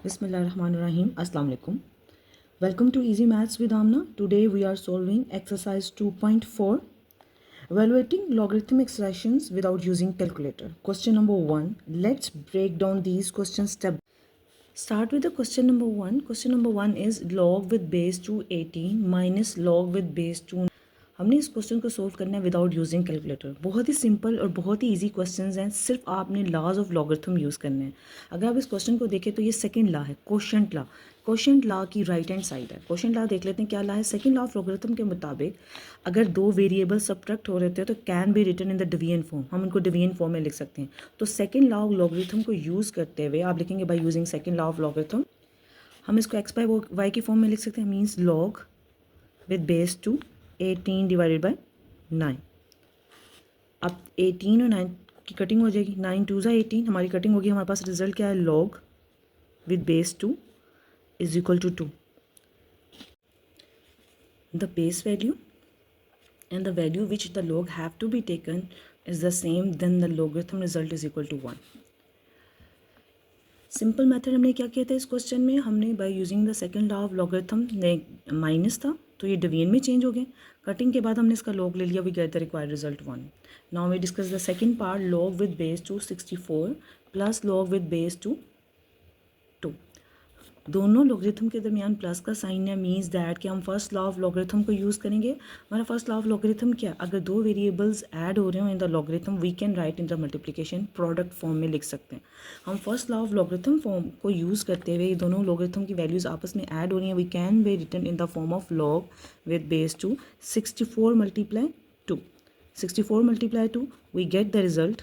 Bismillahirrahmanirrahim. Assalamu alaikum. Welcome to Easy Maths with Amna. Today we are solving exercise 2.4, evaluating logarithmic expressions without using calculator. Question number 1. Let's break down these questions step. Start with the question number 1. Question number 1 is log with base 2 18 minus log with base 2. हमने इस question को solve करना है without using calculator. बहुत ही simple और बहुत ही easy questions हैं, सिर्फ आपने लॉज ऑफ लॉगरिथम यूज़ करने हैं। अगर आप इस क्वेश्चन को देखें तो ये सेकंड लॉ है, क्वोशिएंट लॉ। क्वोशिएंट लॉ की राइट हैंड साइड है। क्वोशिएंट लॉ देख लेते हैं क्या लॉ है। सेकंड लॉ ऑफ लॉगरिथम के मुताबिक अगर दो वेरिएबल सब्ट्रैक्ट हो रहे थे तो can be written in the division form, हम उनको डिवीजन फॉर्म में लिख सकते हैं। तो सेकंड लॉ ऑफ लॉगरिथम को यूज़ करते हुए आप लिखेंगे by using second law of logarithm. हम इसको एक्स बाय वाई की फॉर्म में लिख सकते हैं, means log with base 2 18 divided by 9। अब 18 और 9 की कटिंग हो जाएगी, 9 2 ज़ा 18, हमारी कटिंग होगी। हमारे पास रिजल्ट क्या है, log with base 2 is equal to 2। The base value and the value which the log have to be taken is the same, then the logarithm result is equal to 1. Simple method हमने क्या किया था इस question में, हमने bye using the second law of logarithm, minus था तो ये डिवीजन में चेंज हो गए। कटिंग के बाद हमने इसका लॉग ले लिया, we get the required result 1। Now we discuss the second part, log with base 2 64 plus log with base 2 2। दोनों लॉगरिथम के दरमियान प्लस का साइन है, मीन्स दैट कि हम फर्स्ट लॉ ऑफ लॉगरिथम को यूज़ करेंगे। हमारा फर्स्ट लॉ ऑफ लॉगरिथम क्या, अगर दो वेरिएबल्स ऐड हो रहे हो in the logarithm we can write in the multiplication product form में लिख सकते हैं। हम first law of logarithm form को यूज़ करते हुए दोनों लॉगरिथम की वैल्यूज़ आपस में ऐड हो रही हैं, we can be written in the form of log with base 2 64 multiply 2 64 multiply 2 we get the result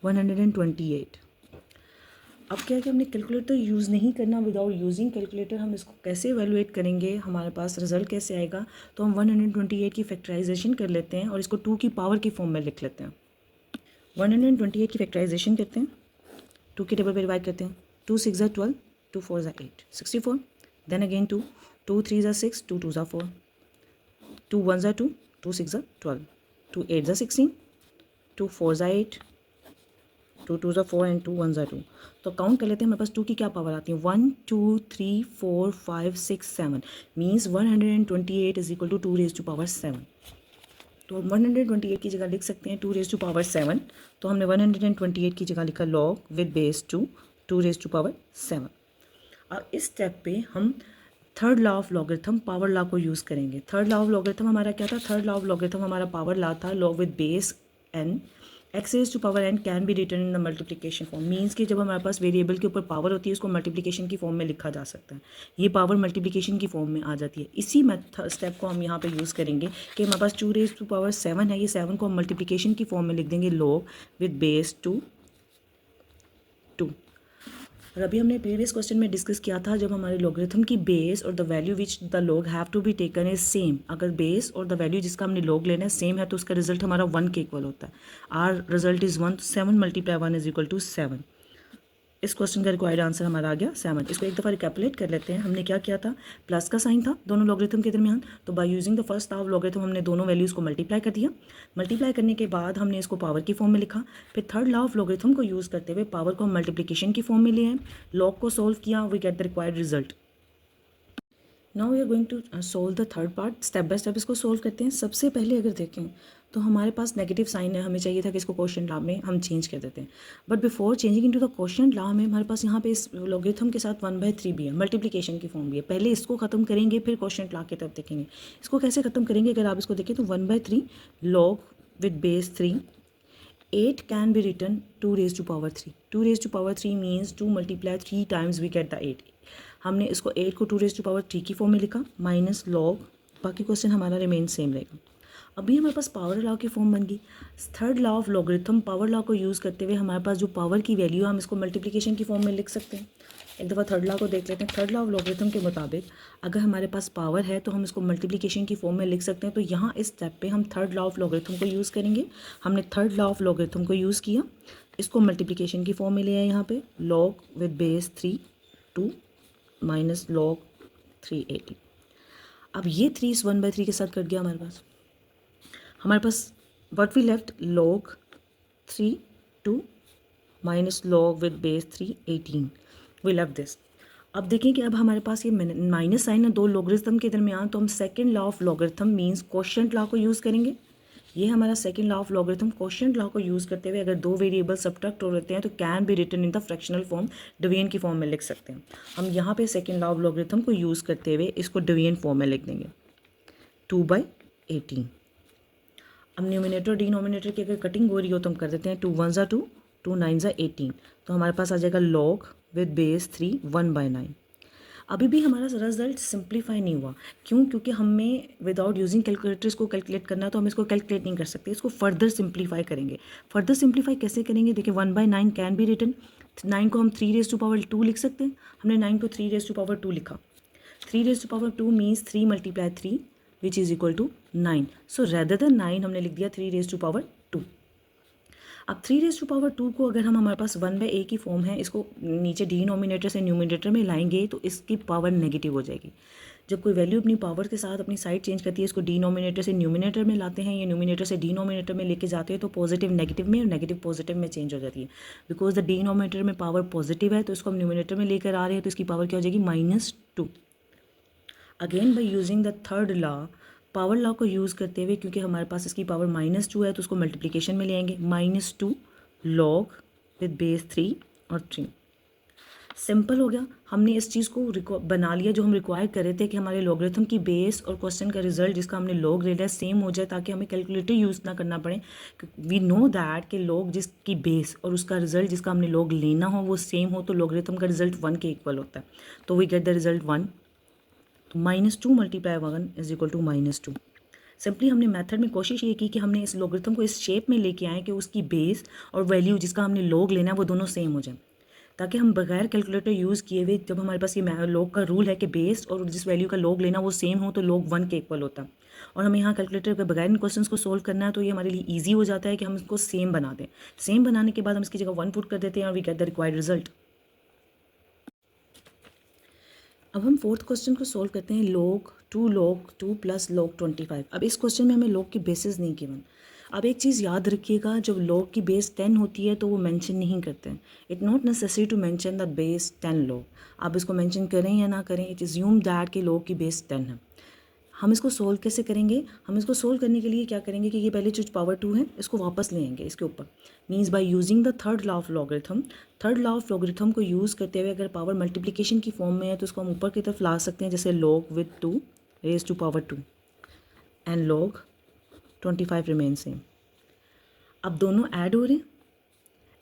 128। अब क्या है कि हमने कैलकुलेटर यूज़ नहीं करना, विदाउट यूजिंग कैलकुलेटर हम इसको कैसे एवेलुएट करेंगे, हमारे पास रिजल्ट कैसे आएगा। तो हम 128 की फैक्टराइजेशन कर लेते हैं और इसको 2 की पावर की फॉर्म में लिख लेते हैं। 128 की फैक्टराइजेशन करते हैं, 2 के टेबल पर डिवाइड करते हैं, 2 6 ज़ा 12, 2 4 ज़ा 8 64, देन अगेन 2 2 3 ज़ा 6, 2 2 ज़ा 4, 2 1 ज़ा 2, 2 6 ज़ा 12, 2 8 ज़ा 16, 2 4 ज़ा 8, 2 2 ज़ा 4 एंड 2 1 ज़ा 2। तो काउंट कर लेते हैं, हमारे पास 2 की क्या पावर आती है, 1 2 3 4 5 6 7, means 128 is equal to 2 raise to power 7। तो 128 की जगह लिख सकते हैं 2 रेज टू पावर 7। तो हमने 128 की जगह लिखा log with base 2 2 raise to power 7। और इस स्टेप पे हम third law of logarithm power law को यूज़ करेंगे। थर्ड लॉ ऑफ लॉगरिथम हमारा क्या था, थर्ड लॉ ऑफ लॉगरिथम हमारा पावर लॉ था, log with base n x raise to power n can be written in the multiplication form, means कि जब हमारे पास वेरिएबल के ऊपर पावर होती है उसको मल्टीप्लिकेशन की फॉर्म में लिखा जा सकता है। ये पावर मल्टीप्लिकेशन की फॉर्म में आ जाती है। इसी स्टेप को हम यहाँ पे यूज़ करेंगे कि हमारे पास 2 रेज टू पावर 7 है, ये 7 को हम मल्टीप्लिकेशन की फॉर्म में लिख देंगे, लॉग विद बेस 2 2। और अभी हमने प्रीवियस क्वेश्चन में डिस्कस किया था, जब हमारे लॉगरिथम की बेस और the value which the log have to be taken is same, अगर बेस और द वैल्यू जिसका हमने लॉग लेना है सेम है तो उसका रिजल्ट हमारा 1 के इक्वल होता है। Our result is 1, 7 multiply 1 is equal to 7। इस क्वेश्चन का रिक्वायर्ड आंसर हमारा आ गया 7। इसको एक दफ़ा रिकैपुलेट कर लेते हैं, हमने क्या किया था, प्लस का साइन था दोनों लॉगरिथम के दरमियान, तो bye using the first law of logarithm हमने दोनों वैल्यूज़ को मल्टीप्लाई कर दिया। मल्टीप्लाई करने के बाद हमने इसको पावर की फॉर्म में लिखा, फिर थर्ड लॉ ऑफ लॉगरिथम को यूज़ करते हुए पावर को हम मल्टीप्लिकेशन की फॉर्म में लिए हैं, लॉग को सोल्व किया, we get the required result. Now we are going to solve the third part, step by step इसको सोल्व करते हैं। सबसे पहले अगर देखें तो हमारे पास नेगेटिव साइन है, हमें चाहिए था कि इसको क्वोशिएंट लॉ में हम चेंज कर देते हैं, but before changing into the quotient law में हमारे पास यहाँ पे इस लॉगरिथम के साथ 1/3 भी है, मल्टीप्लिकेशन की फॉर्म भी है। पहले इसको ख़त्म करेंगे फिर क्वोशिएंट लॉ की तरफ देखेंगे। इसको कैसे ख़त्म करेंगे, अगर आप इसको देखें तो 1/3 log with base 3 8 can be written 2 raise to power 3। 2 raise to power 3 means 2 multiply 3 times we get the 8। हमने इसको 8 को 2 रेज टू पावर 3 की फॉर्म में लिखा, माइनस लॉग, बाकी क्वेश्चन हमारा रिमेन सेम रहेगा। अभी हमारे पास पावर लॉ की फॉर्म बन गई। Third law of logarithm power law को यूज़ करते हुए हमारे पास जो पावर की वैल्यू है हम इसको मल्टीप्लिकेशन की फॉर्म में लिख सकते हैं। एक दफ़ा थर्ड लॉ को देख लेते हैं। थर्ड लॉ ऑफ लॉगरिथम के मुताबिक अगर हमारे पास पावर है तो हम इसको मल्टीप्लिकेशन की फॉर्म में लिख सकते हैं। तो यहाँ इस स्टेप पे हम थर्ड लॉ ऑफ लॉगरिथम को यूज़ करेंगे। हमने थर्ड लॉ ऑफ लॉगरिथम को यूज़ किया, इसको मल्टीप्लिकेशन की फॉर्म में लिया है यहाँ पे, log with base 3 2 minus log 380। अब ये 3 इस 1/3 के साथ कट गया, हमारे पास what we left, log 3 2 minus log with base 3 18। We left this. अब देखें कि अब हमारे पास ये माइनस साइन है दो लॉगरिथम के दरमियान, तो हम second law of logarithm means quotient law को यूज़ करेंगे। ये हमारा second law of logarithm quotient law को यूज़ करते हुए अगर दो वेरिएबल सब्ट्रैक्ट हो रहते हैं तो can be written in the fractional form, division की फॉर्म में लिख सकते हैं। हम यहाँ पे सेकंड लॉ ऑफ लॉगरिथम को यूज़ करते हुए इसको डिवीजन फॉर्म में लिख देंगे 2/18। अब न्यूमिनेटर डिनोमिनेटर की अगर कटिंग हो रही हो तो हम कर देते हैं 2 1 ज़ा 2, 2 9 ज़ा 18, तो हमारे पास आ जाएगा लॉग विद बेस 3 1/9। अभी भी हमारा रिजल्ट सिंप्लीफाई नहीं हुआ, क्यों? क्योंकि हमें विदाउट यूजिंग कैलकुलेटर्स को कैलकुलेट करना है, तो हम इसको कैलकुलेट नहीं कर सकते, इसको फर्दर सिंप्लीफाई करेंगे। फर्दर सिंप्लीफाई कैसे करेंगे? देखिए 1/9 कैन बी रिटन, 9 को हम 3^2 लिख सकते हैं। हमने 9 को 3^2 लिखा। 3^2 means 3 × 3 which is equal to 9। So rather than 9 हमने लिख दिया 3^2। अब 3^2 को अगर हम हमारे पास 1/a की फॉर्म है, इसको नीचे डिनोमिनेटर से न्यूमिनेटर में लाएंगे तो इसकी पावर नेगेटिव हो जाएगी। जब कोई वैल्यू अपनी पावर के साथ अपनी साइड चेंज करती है, इसको डिनोमिनेटर से न्यूमिनेटर में लाते हैं या न्यूमिनेटर से डिनोमिनेटर में लेके जाते हैं, तो पॉजिटिव नेगेटिव में और नेगेटिव पॉजिटिव में चेंज हो जाती है। बिकॉज द डिनोमिनेटर में पावर पॉजिटिव है तो इसको हम न्यूमिनेटर में लेकर आ रहे हैं, तो इसकी पावर क्या हो जाएगी? -2। Again by using the third law, power law को यूज़ करते हुए, क्योंकि हमारे पास इसकी पावर -2 है तो उसको मल्टीप्लिकेशन में ले आएंगे, -2 लॉग विद बेस 3 और 3। सिंपल हो गया। हमने इस चीज़ को बना लिया जो हम रिक्वायर कर रहे थे कि हमारे लॉगरिथम की बेस और क्वेश्चन का रिजल्ट जिसका हमने लॉग ले लिया सेम हो जाए, ताकि हमें कैलकुलेटर यूज़ ना करना पड़े। वी नो दैट कि लॉग जिसकी बेस और उसका रिजल्ट जिसका हमने लॉग लेना हो वो सेम हो, तो लॉगरिथम का रिजल्ट 1 के इक्वल होता है, तो वी गेट द रिजल्ट 1। तो -2 × 1 इज इक्वल टू -2। सिंपली हमने मेथड में कोशिश ये की कि हमने इस लॉगरिथम को इस शेप में लेके आए कि उसकी बेस और वैल्यू जिसका हमने लॉग लेना है वो दोनों सेम हो जाए, ताकि हम बगैर कैलकुलेटर यूज़ किए हुए, जब हमारे पास ये लॉग का रूल है कि बेस और जिस वैल्यू का लॉग लेना वो सेम हो, तो लॉग 1 के इक्वल होता है। और हमें यहाँ कैलकुलेटर के बगैर इन क्वेश्चंस को सोल्व करना है, तो ये हमारे लिए ईजी हो जाता है कि हम इसको सेम बना दें। सेम बनाने के बाद हम इसकी जगह 1 पुट कर देते हैं और we get the required result. अब हम फोर्थ क्वेश्चन को सोल्व करते हैं, log 2 प्लस log 25। अब इस क्वेश्चन में हमें log की बेसिस नहीं गिवन। अब एक चीज़ याद रखिएगा, जब log की बेस 10 होती है तो वो मेंशन नहीं करते हैं। It not necessary to mention the base 10 log। आप इसको मेंशन करें या ना करें, इट इज़्यूम दैट कि log की बेस 10 है। हम इसको सोल्व कैसे करेंगे? हम इसको सोल्व करने के लिए क्या करेंगे कि ये पहले जो पावर 2 है इसको वापस ले आएंगे इसके ऊपर, means by using the third law of logarithm. Third law of logarithm को यूज़ करते हुए अगर पावर मल्टीप्लिकेशन की फॉर्म में है तो इसको हम ऊपर की तरफ ला सकते हैं, जैसे log with 2 raise to power 2 and log 25 remain same. अब दोनों ऐड हो रहे हैं।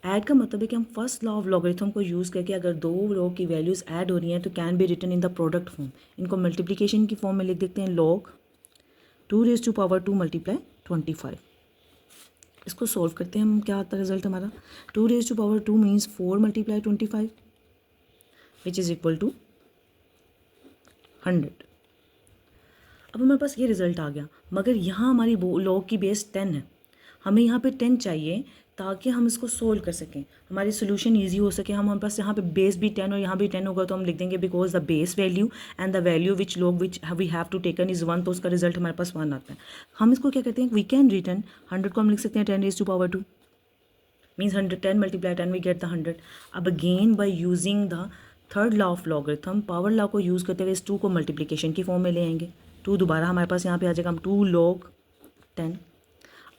ऐड का मतलब है कि हम फर्स्ट लॉ ऑफ लॉगरिथम को यूज़ करके अगर दो रो की वैल्यूज़ ऐड हो रही हैं तो can be written in the product form. इनको मल्टीप्लिकेशन की फॉर्म में लिख देते हैं, log 2 raise to power 2 multiply 25। इसको सोल्व करते हैं हम, क्या आता है रिजल्ट हमारा? 2 raise to power 2 means 4 multiply 25 which is equal to 100। अब हमारे पास ये रिजल्ट आ गया, मगर यहाँ हमारी log की बेस 10 है, हमें यहाँ पे 10 चाहिए ताकि हम इसको सोल्व कर सकें, हमारी सोल्यूशन इजी हो सके। हमारे पास यहाँ पे बेस भी 10 और यहाँ भी 10 होगा, तो हम लिख देंगे because the base value and the value which log which we have to taken is 1, तो उसका रिजल्ट हमारे पास 1 आता है। हम इसको क्या कहते हैं? वी कैन रिटर्न 100 को हम लिख सकते हैं 10 raise to power 2 means 100, 10 multiply 10 we get the 100। अब again by using the third law of logarithm, power law को यूज़ करते हुए इस 2 को मल्टीप्लिकेशन की फॉर्म में ले आएंगे। 2 दोबारा हमारे पास यहाँ पे आ जाएगा, हम 2 log 10।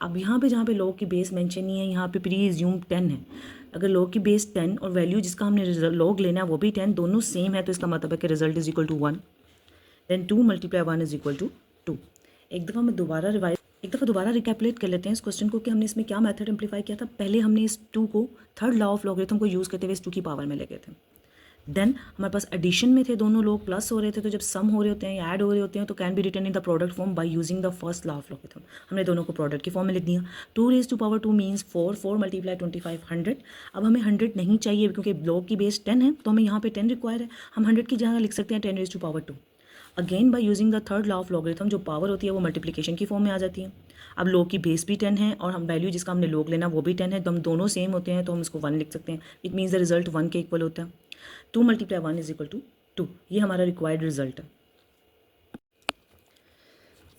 अब यहाँ पे जहाँ पे log की बेस मेंशन नहीं है, यहाँ पे प्री एज्यूम 10 है। अगर log की बेस 10 और वैल्यू जिसका हमने log लेना है वो भी 10, दोनों सेम है, तो इसका मतलब है कि result is equal to 1। Then 2 × 1 is equal to 2। एक दफ़ा दोबारा रिकैपुलेट कर लेते हैं इस क्वेश्चन को कि हमने इसमें क्या मेथड इम्प्लीफाई किया था। पहले हमने इस 2 को थर्ड लॉ ऑफ लॉगरिथम को यूज़ करते हुए इस 2 की पावर में ले गए थे। देन हमारे पास एडिशन में थे, दोनों लोग प्लस हो रहे थे, तो जब सम हो रहे होते हैं या ऐड हो रहे होते हैं तो can be written in the product form by using the first law of logarithm. हमने दोनों को प्रोडक्ट की फॉर्म में लिख दिया। 2 raise to power 2 means 4, 4 multiply 25 100। अब हमें 100 नहीं चाहिए क्योंकि log की बेस 10 है, तो हमें यहाँ पे 10 रिक्वायर है। हम 100 की जगह लिख सकते हैं 10 raise to power 2। Again by using the third law of logarithm, जो पावर होती है वो मल्टीप्लिकेशन की फॉर्म में आ जाती है। अब log की बेस भी 10 है और हम वैल्यू जिसका हमने log लेना वो भी 10 है, तो हम दोनों सेम होते हैं, तो हम इसको 1 लिख सकते हैं। इट मीन्स द रिजल्ट 1 के इक्वल होता है। 2 × 1 इज इक्वल टू 2, ये हमारा रिक्वायर्ड रिजल्ट है।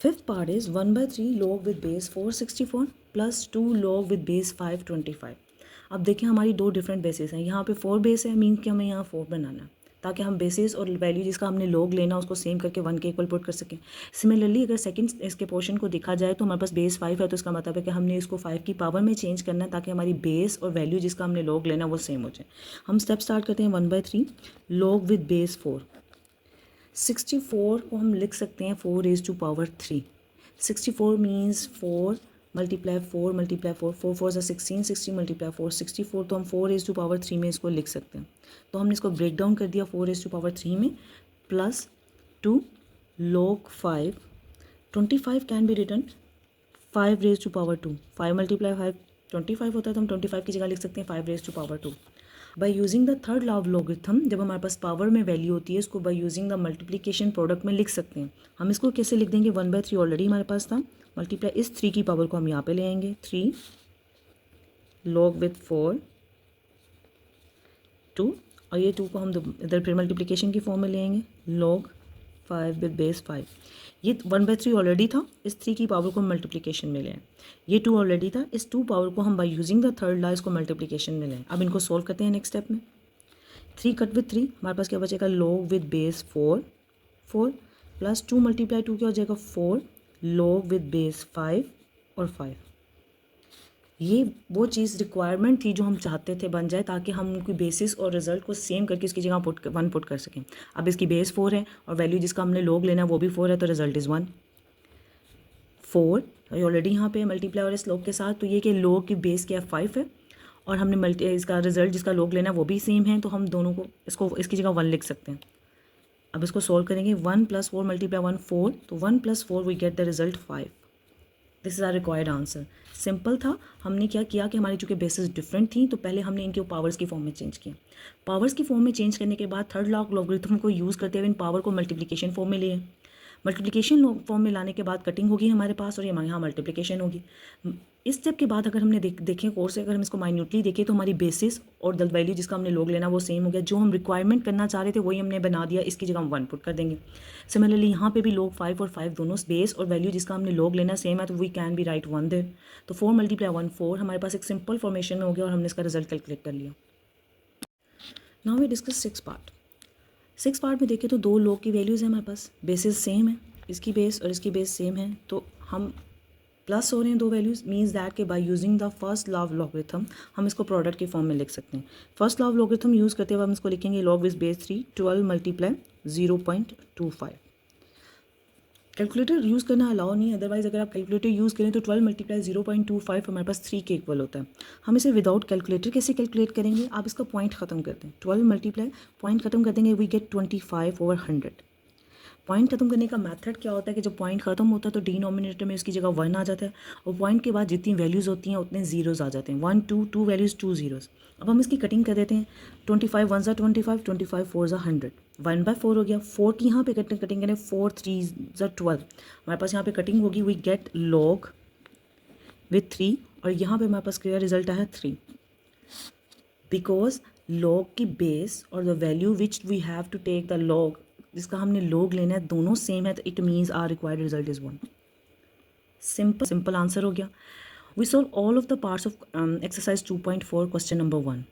Fifth part is 1/3 log with base 464 plus 2 log with base 525। अब देखिए हमारी दो डिफरेंट बेसिस हैं, यहाँ पे 4 बेस है, मीन कि हमें यहाँ 4 बनाना है ताकि हम बेसिस और वैल्यू जिसका हमने लॉग लेना उसको सेम करके 1 के इक्वल पुट कर सकें। सिमिलरली अगर सेकंड इसके पोर्शन को देखा जाए तो हमारे पास बेस 5 है, तो इसका मतलब है कि हमने इसको 5 की पावर में चेंज करना है ताकि हमारी बेस और वैल्यू जिसका हमने लॉग लेना वो सेम हो जाए। हम स्टेप स्टार्ट करते हैं 1/3 लॉग विद बेस 4। 64 को हम लिख सकते हैं 4 raised to power 3। 64 means 4 multiply 4 multiply 4, 4 4 16, 60 multiply 4 64, तो हम 4 raised to power 3 में इसको लिख सकते हैं। तो हमने इसको ब्रेक डाउन कर दिया 4 raised to power 3 में, plus 2 log 5, 25 can be written 5 raised to power 2, 5 multiply 5 25 होता है, तो हम 25 की जगह लिख सकते हैं 5 raised to power 2। Bye using the third law of logarithm, जब हमारे पास पावर में वैल्यू होती है इसको bye using the multiplication product में लिख सकते हैं। हम इसको कैसे लिख देंगे, 1/3 ऑलरेडी हमारे पास था, मल्टीप्लाई इस 3 की पावर को हम यहाँ पे ले आएंगे, 3 लॉग विथ 4 2, और ये 2 को हम इधर फिर मल्टीप्लिकेशन की फॉर्म में ले आएंगे, लॉग 5 विद बेस 5। ये 1/3 ऑलरेडी था, इस 3 की पावर को हम मल्टीप्लिकेशन में लें। ये 2 ऑलरेडी था, इस 2 पावर को हम bye using the third law इसको मल्टीप्लिकेशन में लें। अब इनको सोल्व करते हैं नेक्स्ट स्टेप में। 3 कट विद 3 हमारे पास क्या बचेगा, log with base 4 plus 2 multiply 2 क्या हो जाएगा 4 लॉग विद बेस 5 और 5। ये वो चीज़ रिक्वायरमेंट थी जो हम चाहते थे बन जाए ताकि हम उनकी बेसिस और रिजल्ट को सेम करके इसकी जगह 1 पुट कर सकें। अब इसकी बेस 4 है और वैल्यू जिसका हमने लॉग लेना है वो भी 4 है, तो रिजल्ट इज़ 1 4 ऑलरेडी यहाँ पे मल्टीप्लाई और इस लॉग के साथ, तो ये कि लॉग की बेस क्या है 5 है और हमने इसका रिजल्ट जिसका लॉग लेना है वो भी सेम है, तो हम दोनों को इसकी जगह 1 लिख सकते हैं। अब इसको सॉल्व करेंगे, 1 + 4 मल्टीप्लाई 1 4, तो 1 + 4 we get the result 5। This is our required answer. Simple था, हमने क्या किया कि हमारी चूँकि बेसिस डिफरेंट थी तो पहले हमने इनके पावर्स की फॉर्म में चेंज किया। पावर्स की फॉर्म में चेंज करने के बाद थर्ड लॉ लॉगरिथम को यूज़ करते हुए इन पावर को मल्टीप्लिकेशन फॉर्म में लिए। मल्टीप्लिकेशन फॉर्म में लाने के बाद कटिंग होगी हमारे पास और ये यहाँ मल्टीप्लिकेशन होगी। इस स्टेप के बाद अगर हमने देखें कोर्स से, अगर हम इसको माइन्यूटली देखें तो हमारी बेसिस और द वैल्यू जिसका हमने लॉग लेना वो सेम हो गया। जो हम रिक्वायरमेंट करना चाह रहे थे वही हमने बना दिया, इसकी जगह हम 1 पुट कर देंगे। सिमिलरली यहाँ पे भी लॉग 5 और 5 दोनों बेस और वैल्यू जिसका हमने लॉग लेना सेम है, तो we can be write 1 there. तो 4 मल्टीप्लाई 1 4 हमारे पास एक सिंपल फॉर्मेशन में हो गया और हमने इसका रिजल्ट कैलकुलेट कर लिया। Now we discuss 6 part. 6 part में देखें तो 2 लॉग की वैल्यूज़ हैं हमारे पास, बेसिस सेम है, इसकी बेस और इसकी बेस सेम है, तो हम प्लस हो रहे हैं 2 वैल्यूज़, मीन्स दैट के bye using the first law of logarithm हम इसको प्रोडक्ट की फॉर्म में लिख सकते हैं। First law of logarithm use करते हुए हम इसको लिखेंगे log with base 3 12 multiply 0.25। Calculator use करना अलाउ नहीं है, अदरवाइज अगर आप कैलकुलेटर यूज़ करें तो 12 मल्टीप्लाई 0.25 हमारे पास 3 के इक्वल होता है। हम इसे विदाउट कैलकुलेटर कैसे कैलकुलेट करेंगे, आप इसका पॉइंट ख़त्म कर दें, 12 मल्टीप्लाई पॉइंट ख़त्म कर देंगे, वी गेट 25/100। पॉइंट खत्म करने का मेथड क्या होता है कि जब पॉइंट खत्म होता है तो डिनोमिनेटर में इसकी जगह 1 आ जाता है और पॉइंट के बाद जितनी वैल्यूज़ होती हैं उतने ज़ीरोज़ आ जाते हैं, 1 2 2 वैल्यूज़ 2 ज़ीरोज़। अब हम इसकी कटिंग कर देते हैं, 25 1 ज़ा 25, 25 4 ज़ा 100, 1/4 हो गया। 4 की यहाँ पे कटिंग करें, 4 3 ज़ा 12, हमारे पास यहाँ पे कटिंग होगी, वी गेट लॉग विथ 3 और यहाँ पे हमारे पास क्लियर रिजल्ट आया 3, बिकॉज लॉग की बेस और the value which we have to take the log जिसका हमने लॉग लेना है दोनों सेम है, तो it means our required result is 1। Simple answer हो गया। We solve all of the parts of exercise 2.4 question number 1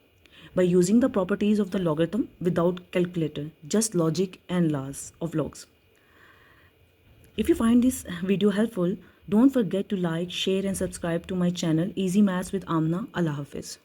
by using the properties of the logarithm without calculator, just logic and laws of logs. If you find this video helpful, don't forget to like, share and subscribe to my channel Easy Maths with Amna. Allah Hafiz.